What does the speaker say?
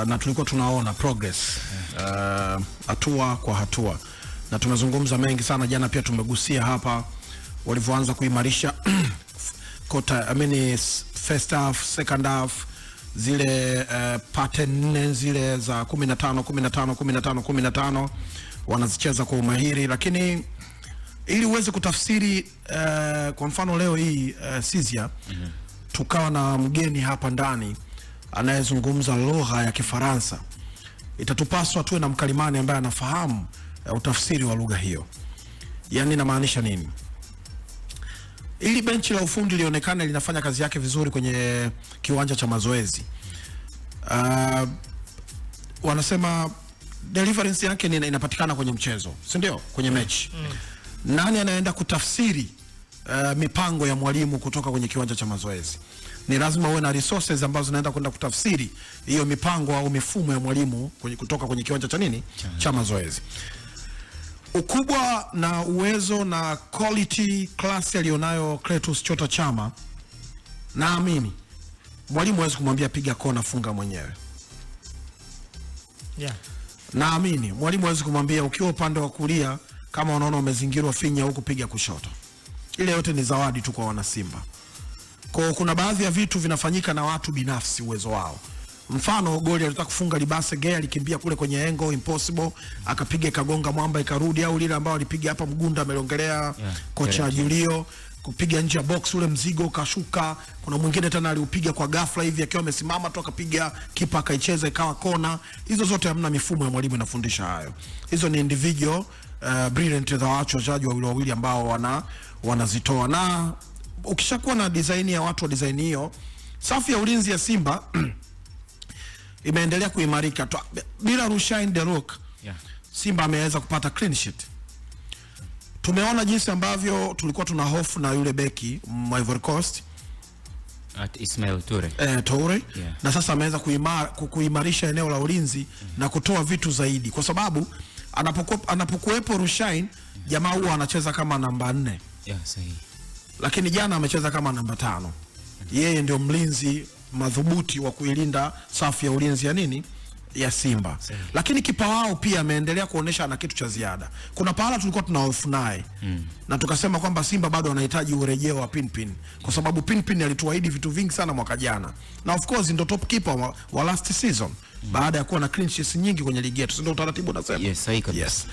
na tulikuwa tunaona progress hatua kwa hatua, na tumezungumza mengi sana jana. Pia tumegusia hapa walivyoanza kuimarisha first half, second half, zile pattern nne zile za 15 15 15 15 wanazicheza kwa umahiri, lakini ili uweze kutafsiri kwa mfano leo hii Sizia tukawa na mgeni hapa ndani anayezungumza lugha ya Kifaransa, itatupaswa tuwe na mkalimani ambaye anafahamu utafsiri wa lugha hiyo. Yani inamaanisha nini? Ili benchi la ufundi lionekane linafanya kazi yake vizuri kwenye kiwanja cha mazoezi, wanasema deliverance yake inapatikana kwenye mchezo, si ndio? Kwenye mechi. Nani anaenda kutafsiri mipango ya mwalimu kutoka kwenye kiwanja cha mazoezi? Ni lazima uwe na resources ambazo zinaenda kwenda kutafsiri hiyo mipango au mifumo ya mwalimu kutoka kwenye kiwanja cha nini? Cha mazoezi. Ukubwa na uwezo na quality class alionayo Clatous Chota Chama, naamini mwalimu hawezi kumwambia piga kona funga mwenyewe. Naamini mwalimu hawezi kumwambia ukiwa upande wa kulia kama unaona umezingirwa finya huku piga kushoto. Ile yote ni zawadi tu kwa wana Simba. Kwa kuna baadhi ya vitu vinafanyika na watu binafsi, uwezo wao. Mfano goli alitaka kufunga Libase Gay, alikimbia kule kwenye angle impossible, akapiga kagonga mwamba ikarudi, au lile ambao alipiga hapa Mgunda amelongelea kocha Julio kupiga nje ya box ule mzigo ukashuka. Kuna mwingine tena aliupiga kwa ghafla hivi akiwa amesimama tu akapiga kipa akaicheza ikawa kona. Hizo zote hamna mifumo ya mwalimu inafundisha hayo. Hizo ni individual brilliant za wachezaji wawili ambao wanazitoa. Na ukishakuwa na design ya watu wa design hiyo, safu ya ulinzi ya Simba imeendelea kuimarika. Bila Rushain De Rock, Simba ameweza kupata clean sheet. Tumeona jinsi ambavyo tulikuwa tuna hofu na yule beki Ivory Coast at Ismail Toure. Na sasa ameweza kuimarisha eneo la ulinzi na kutoa vitu zaidi, kwa sababu anapokuwepo Rushain, jamaa huwa anacheza kama namba 4. Sahihi. Lakini jana amecheza kama namba 5. Yeye ndio mlinzi madhubuti wa kuilinda safu ya ulinzi ya nini? Ya Simba. Lakini kipa wao pia ameendelea kuonesha ana kitu cha ziada. Kuna pahala tulikuwa tunahofu naye na tukasema kwamba Simba bado anahitaji urejeo wa Pinpin, kwa sababu Pinpin alituahidi vitu vingi sana mwaka jana, na of course ndo top keeper wa last season baada ya kuwa na clean sheets nyingi kwenye ligi yetu. Ndio utaratibu nasema. Yes, sahihi kabisa. Yes.